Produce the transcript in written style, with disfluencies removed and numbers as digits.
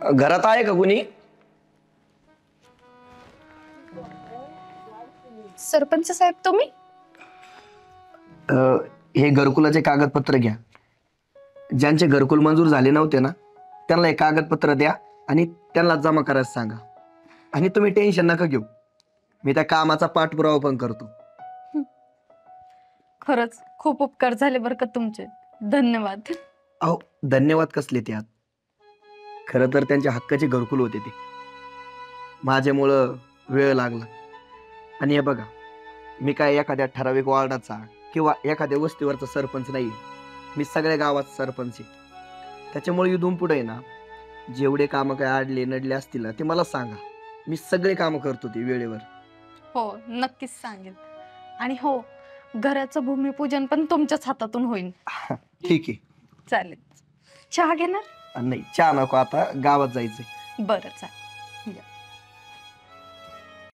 घरात आहे का कुणी? सरपंच साहेब तुम्ही? हे घरकुलाचे कागदपत्र घ्या. ज्यांचे घरकुल मंजूर झाले नव्हते ना त्यांना हे कागदपत्र द्या आणि त्यांना जमा करायला सांगा. आणि तुम्ही टेन्शन नका घेऊ, मी त्या कामाचा पाठपुरावा पण करतो. खरंच खूप उपकार झाले बरं का तुमचे. धन्यवाद. अहो, धन्यवाद कसले त्यात. खरं तर त्यांच्या हक्काचे घरकुल होते ते. माझ्यामुळं वेळ लागला. आणि हे बघा, मी काय एखाद्या ठराविक वॉर्डाचा किंवा एखाद्या वस्तीवरचा सरपंच नाही. मी सगळ्या गावात सरपंच आहे. त्याच्यामुळे इथून पुढे ना जेवढे कामं काय आडले नडले असतील ना ते मला सांगा. मी सगळे कामं करतो ते वेळेवर. हो, नक्कीच सांगेल. आणि हो, घराचं भूमिपूजन पण तुमच्याच हातातून होईल. ठीक आहे. चालेल. चहा घेणार? नाही, चहा नको, आता गावात जायचंय. बरं चालेल. या.